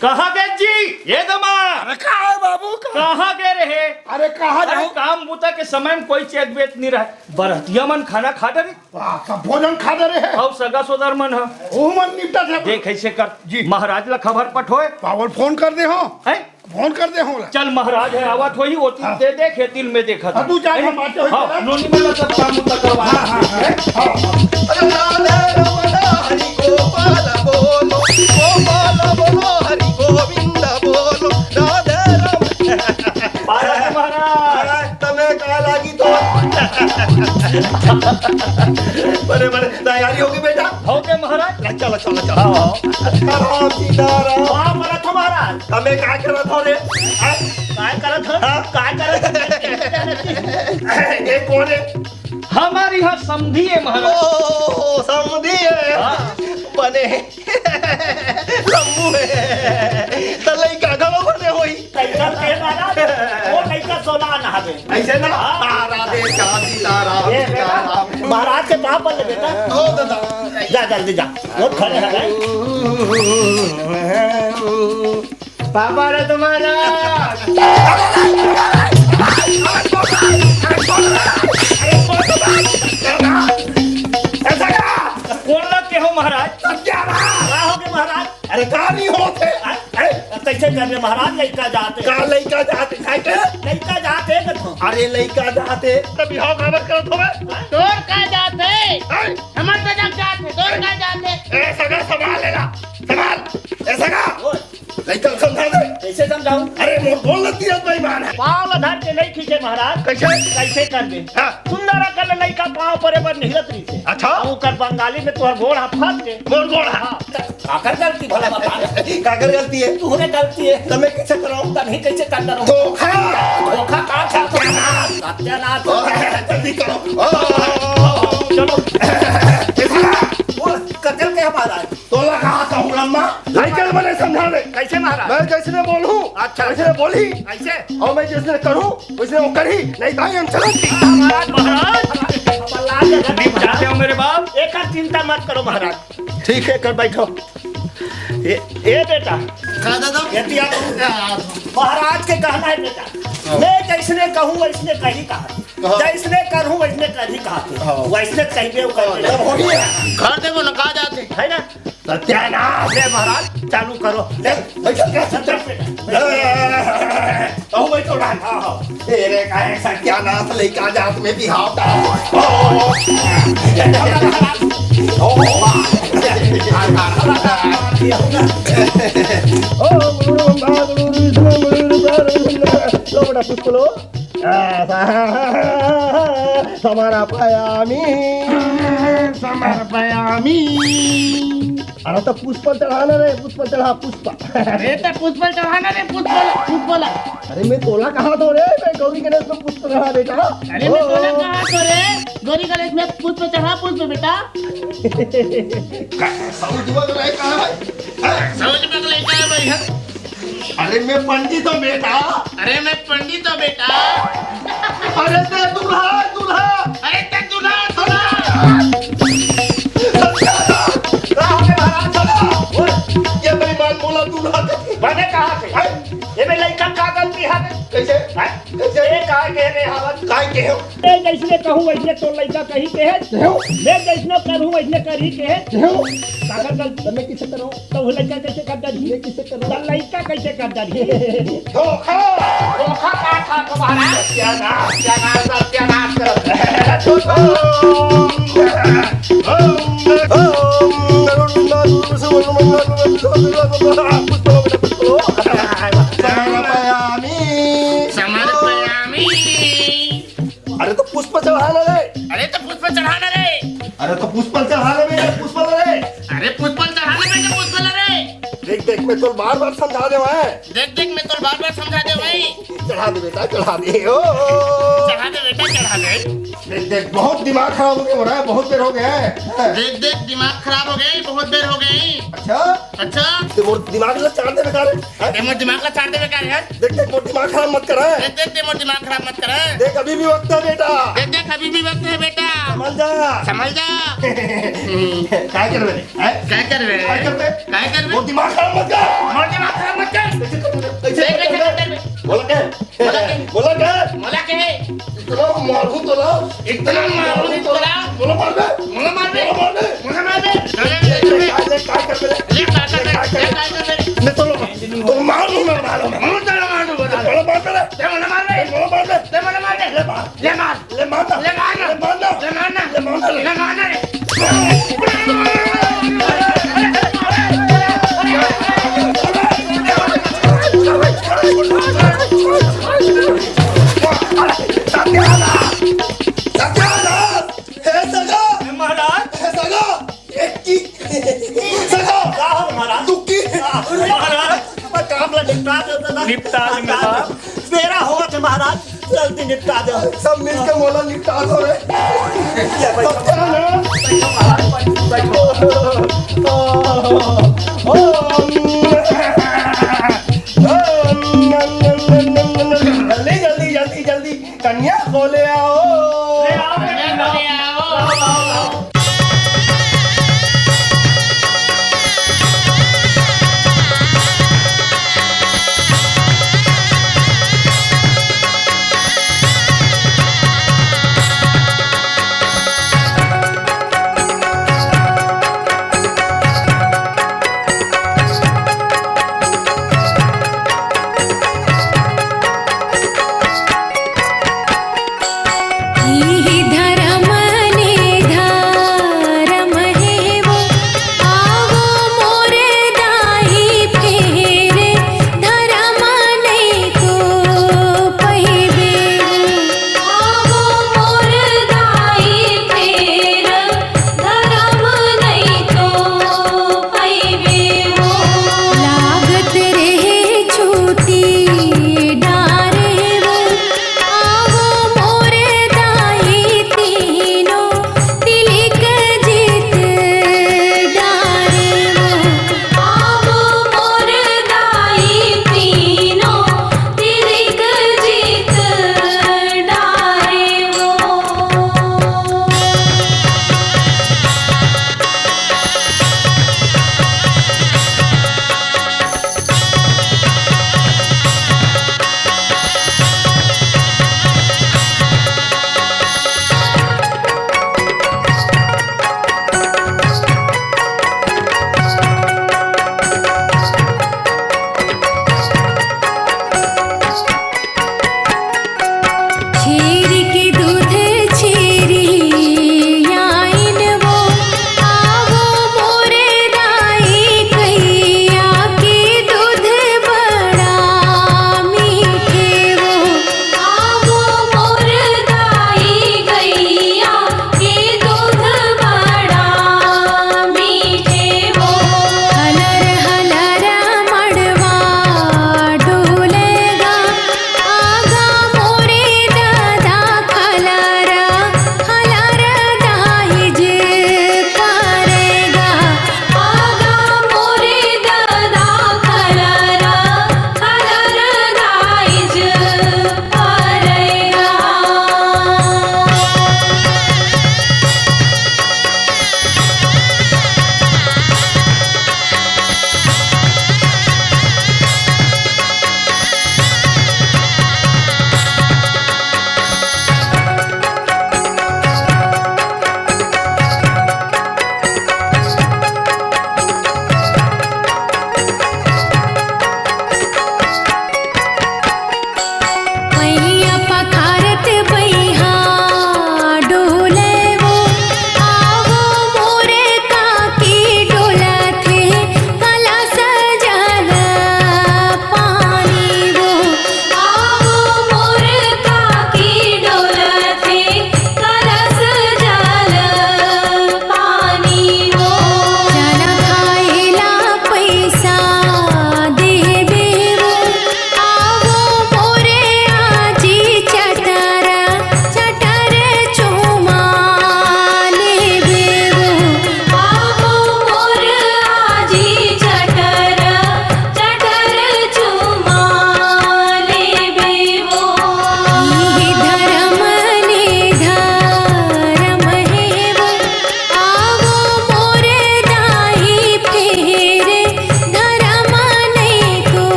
कहाँ गए जी? ये दमाद अरे कहाँ है बाबू? कहाँ गए रहे? अरे कहाँ अरे जाऊँ? काम बूता के समय में कोई चेक बेच नहीं रहा। बरहतिया मन खाना खा डरे सब भोजन खा डरे है। और सगा सोदर मन है वो मन निपटा थे। देख ऐसे कर जी। महाराज ला खबर पठोए पावल फोन कर दे हो। है। फोन कर दे हो। चल महाराज है आवत होई वो चीज दे दे खेतिल में देखा था। तू जा हम बातें होई हाँ तेरा। नोनी में सब काम बूता करवा। अरे राधे रमण हरि गोपाल बोलो, गोपाल बोलो हरि गोविंद बोलो, राधे रमण। महाराज तमे कहा लागी तो बड़े बड़े तैयारी होगी बेटा। हो गए महाराज। चलो चलो चलो राम सीताराम। वहाँ मरा था महाराज। तमे क्या करत हो रे? काय करत हो? काय करत ये कौन है? हमारी यहाँ समझी है महाराज। ओ समझी है बने लंबू है तलई का गलो बने होई कैसा के महाराज वो कैसा सोना नहावे ऐसे ना तारा दे सीताराम सीताराम। महाराज के पाप बन बेटा। ओ दादा जा जल्दी जा वो खड़े है भाई। पापा रे तुम्हारा कौन लग के हो महाराज? क्या हो गए महाराज? अरे का नहीं होते कैसे करने महाराज? लड़का जाते का लइका जाते खाइते लड़का जाते अरे लइका जाते तभी हो खबर करत होवे तोर का जाते हमर तो जग जाते तोर का जाते ए सगा संभाल लेना संभाल ऐसा का लइका समझा दे कैसे समझाऊं? अरे मोर बोल दिया बेईमान है पाँव धर के नहीं खींचे महाराज। कैसे कैसे कर दे? हाँ। सुंदर कर लड़का पाँव पर पर निहरत रही से। अच्छा। और कर बंगाली में तुहर गोड़ हाथ फाड़ के। मोर गोड़ है आकर गलती भला बता। काकर गलती है तूने गलती है। तमे कैसे करो तभी कैसे कर दो? धोखा धोखा का सत्यानाश। जल्दी करो चलो कतल के हमारा तोला कहा था लम्मा लइका बने समझा दे कैसे महाराज? मैं जैसे बोलूं अच्छा। वैसे बोली कैसे? और मैं जैसे करूं वैसे वो करी नहीं तो हम चलो महाराज महाराज जाते हो मेरे बाप। एक चिंता मत करो महाराज। ठीक है कर बैठो ये बेटा यदि आप महाराज के कहना है बेटा मैं जैसने कहूँ वैसने कही कहा जैसने करूँ वैसने कही कहा वैसने कहिए घर देखो ना कहा जाते है ना? सत्यानाश ले महाराज चालू करो। ले कहूं मैं तो रहा तेरे का है सत्यानाश लइका जात में भी हाथ पुष्पलो समर्पयामी अरे तो पुष्प चढ़ाना रे पुष्प चढ़ा पुष्प अरे तो पुष्पल चढ़ाना रे पुष्पल अरे मैं तोला कहा तो रे मैं गौरी गणेश में पुष्प चढ़ा बेटा अरे मैं तोला कहा तो रे गौरी गणेश में पुष्प चढ़ा पुष्प बेटा समझ रहे कहा भाई समझ में लेकर आया भैया। अरे मैं पंडित हूँ बेटा अरे मैं पंडित हूँ बेटा। अरे ते दूल्हा दूल्हा अरे तक दूल्हा दूल्हा ये बेईमान बोला दूल्हा मैंने कहा थे ये में लड़का का गलती है कैसे कैसे ये कहा कह रहे हवत काय के हो मैं जैसने कहूँ वैसने तो लड़का कही के है मैं जैसने करूँ वैसने करी के है कागर गलती मैं किसे करूं तो लड़का कैसे कर डाली मैं किसे करूं तो लड़का कैसे कर डाली धोखा धोखा का था तुम्हारा सत्यानाश सत्यानाश समर्पयामी। अरे तो पुष्प चढ़ाना रे अरे तो पुष्प चढ़ाना रे अरे तो पुष्प चढ़ाना में पुष्प रे अरे पुष्पल चढ़ाना बेटा पुष्पल रे देख देख मैं तो बार बार समझा दे है देख देख मैं तो बार समझा दे भाई चढ़ा दे बेटा चढ़ा दे ओ चढ़ा दे बेटा चढ़ा दे देख देख बहुत दिमाग खराब हो गया हो रहा है, बहुत देर हो गया है। देख देख दिमाग खराब हो गई, बहुत देर हो गई। अच्छा अच्छा तो वो दिमाग ना चाट दे बेकार है। ते मोर दिमाग ला चाट देवे का यार। देख देख वो दिमाग खराब मत कर। देख देख ते मोर दिमाग खराब मत कर। देख अभी भी वक्त है बेटा, देख देख अभी भी वक्त है बेटा, समझ जा। समझ जा। क्या कर रहे हैं? क्या कर रहे क्या कर रहे? क्या कर वो रहे दिमाग खराब मत कर। मोर दिमाग खराब मत कर। कैसे कैसे कर कर रहे? रहे? बोला क्या? बोला क्या? बोला क्या? मोला के है इतना मारू तो ना, इतना मारू तो ना। बोला मार दे, मोला मार दे, बोला मार दे। मोला मार दे। क्या कर रहे? ले का कर ले। मैं तो मार लूँ, मैं मार लूँ। मोला चलो मार दो बोला। बोला मार दे, ते मोला मार दे, बोला मार दे। ते मोला मार दे। ले मार, ले मार, ले मारना, ले मारना, ले मारना, ले मारना, ले मारना, ले मारना। महाराज क्या हो महाराज? महाराज मैं काम ला निपटा देता था। निपटा दे महाराज। मेरा हुआ था महाराज, जल्दी निपटा दो। सब मिल के मोला निपटा दो रे। जल्दी जल्दी जल्दी जल्दी कन्या खोले आओ। ले आओ।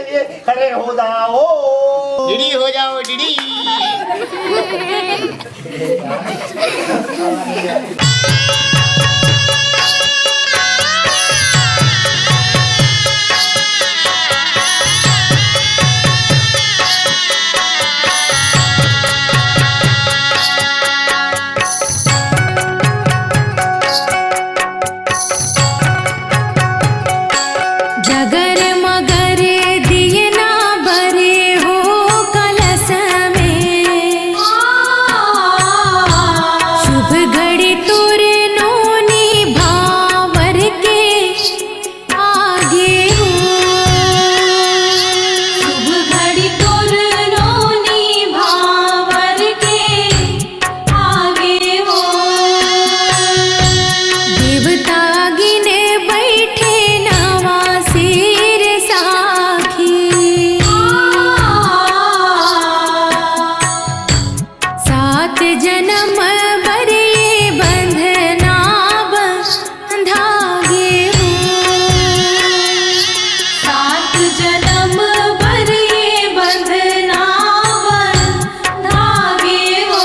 लिए खड़े हो जाओ। डिडी हो जाओ डिडी। जगर मगर दिए ना बरे हो कलश में, शुभ घड़ी तुरे नोनी भावर के आगे हो, शुभ घड़ी तुर नोनी भावर के आगे हो, देवता गिने बैठे नवा सिर साखी, सात जन्म बरे बंधना बंधागे हो, सात जन्म बरे बंधना बंधागे हो।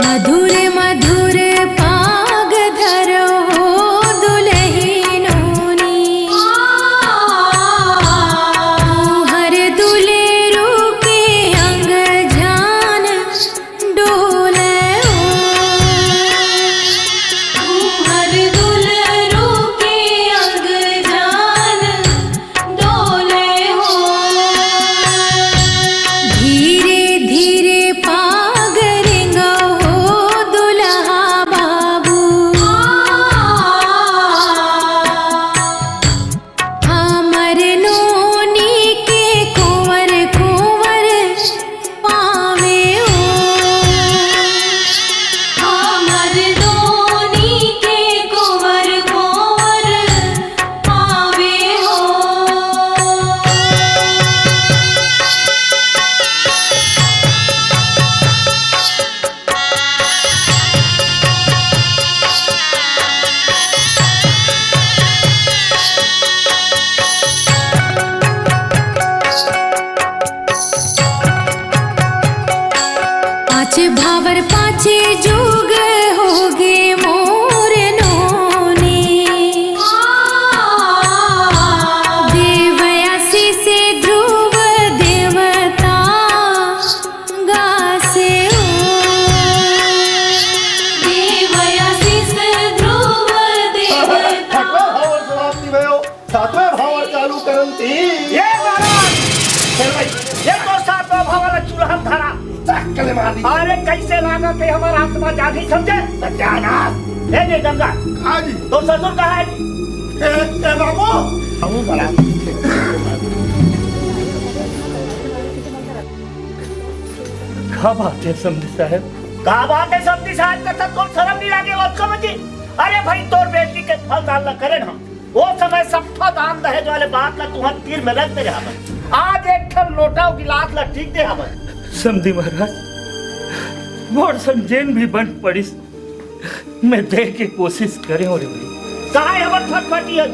मधुर मधुर पाग धरो दुल्हनोनी, हर दुलेरू के अंग जान डोले हो, हर दुलेरू के अंग जान डोले हो, धीरे धीरे पाग रिंगो हो दुल्हा बाबू, हमर नोनी के कुंवर कुंवर पावे हो, हमर नोनी के कुंवर कुंवर पावे हो। पाँच भावर पाँचे जुग होगे मोर नोनी, देवयासी से ध्रुव देवता गासे हो, देवयासी से ध्रुव देवता। छठवें भावर समाप्ति भयो, सातवें भावर चालू करंती। ये महाराज ये तो सातवां भावर चूल्हा धरा। चक्कर मार दी। अरे कैसे लागत है हमारा आत्मा जागी समझे सत्यानाश। ये गंगा हाँ जी। तो ससुर कहा है? ए बाबू हम बड़ा क्या बात है समझी साहब? कहा बात है समझी साहब का तब को शर्म नहीं लगे वो समझी। अरे भाई तोर बेटी के फल दान न करे हम वो समय सब दान दहेज वाले बात ला तुहर तीर में रखते रहा। आज एक ठन लोटा गिलास ला ठीक दे हमें समझी महाराज मोर संजेन भी बन पड़ी, मैं दे के कोशिश करे और कहा है हमर फटफटी है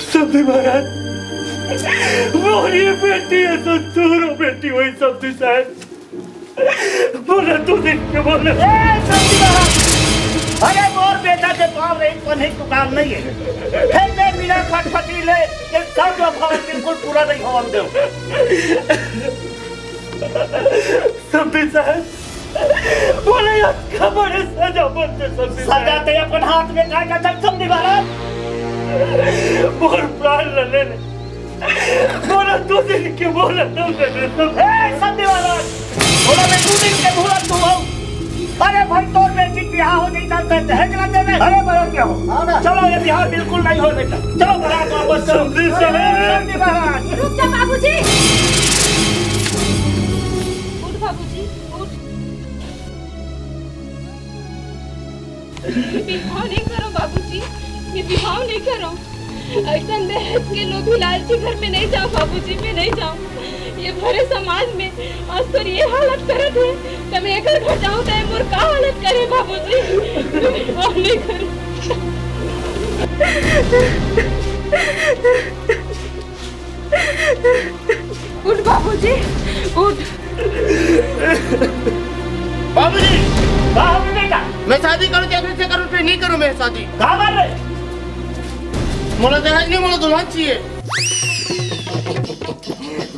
समझी महाराज मोर ये बेटी है तो तोरो बेटी वही समझी साहब बोला तू दिन के बोले। ए समझी महाराज अरे मोर बेटा के पाव रे पन्हे को काम नहीं है फिर मैं बिना फटफटी ले ये सब भाव बिल्कुल पूरा नहीं होने दो। समझी साहब बोले यार खबर है सजा बोलते समझी सजाते अपन हाथ में काय का समझी महाराज मोर प्राण ले ले बोला तू दिन के बोला तुम ए समझी महाराज बोला मैं तू दिन के भूला तू हो। अरे भाई तोर बेटी बिहार हो गई जानते दहेज ना देवे। अरे बड़ा क्या हो चलो ये बिहार बिल्कुल नहीं हो बेटा चलो बारात वापस चलो। समझी महाराज रुक जा बाबूजी। उठ बाबूजी उठ। विवाह नहीं करो बाबूजी, ये विवाह नहीं करो। ऐसा दहेज के लोग लालची घर में नहीं जाओ बाबूजी, मैं नहीं जाऊँ। ये भरे समाज में आज तो ये हालत करत है, तो मैं एक घर जाऊँ तो मोर का हालत करे बाबूजी, विवाह नहीं करो। उठ बाबूजी, उठ। बाबूजी कहाँ हो बेटा? मैं शादी करूँ क्या फिर से करूँ, फिर नहीं करूँ मैं शादी। कहाँ मार रहे? मोला दहेज नहीं, मोला दुल्हन चाहिए।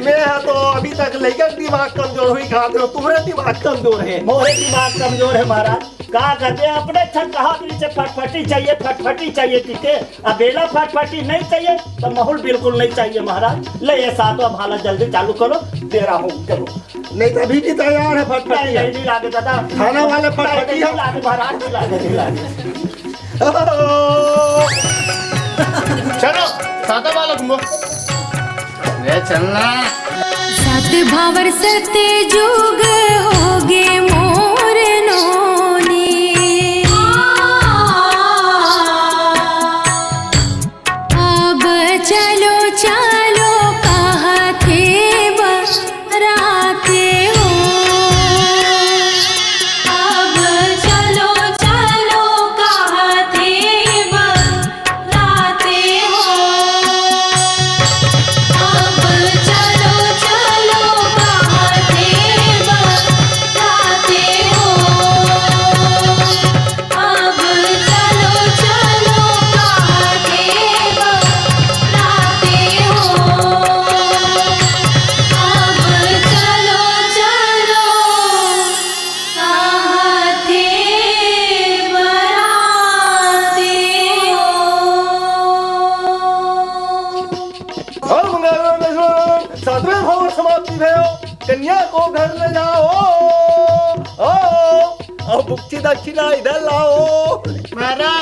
मैं तो अभी तक लड़का दिमाग कमजोर हुई खाते हो, तुम्हारा दिमाग कमजोर है। मोरे दिमाग कमजोर है महाराज। कहा करते हैं अपने छत कहा से फटफटी चाहिए, फटफटी चाहिए ठीक है। अब बेला फटफटी नहीं चाहिए तो माहौल बिल्कुल नहीं चाहिए महाराज। ले ये सातवां भाला जल्दी चालू करो, दे रहा हूँ चलो। नहीं तो अभी भी तैयार है फटफटी। नहीं लागे दादा, खाना वाले फटफटी नहीं लागे महाराज, नहीं लागे, नहीं लागे। चलो सादा वाला घूमो, ले चलना। सात भावर सत्य जुग होगे मोर नोनी। अब चलो चलो कहते बराते हो। अब चलो चलो कहते बराते हो। अब चलो चलो कहते बराते हो। अब चलो चलो कहते बराते हो। अब चलो चलो कहते बराते हो। और मंगलवार में सातवें भाव समाप्ति भयो, कन्या को घर ले जाओ। और बुक्ची दक्षिणा इधर लाओ। महाराज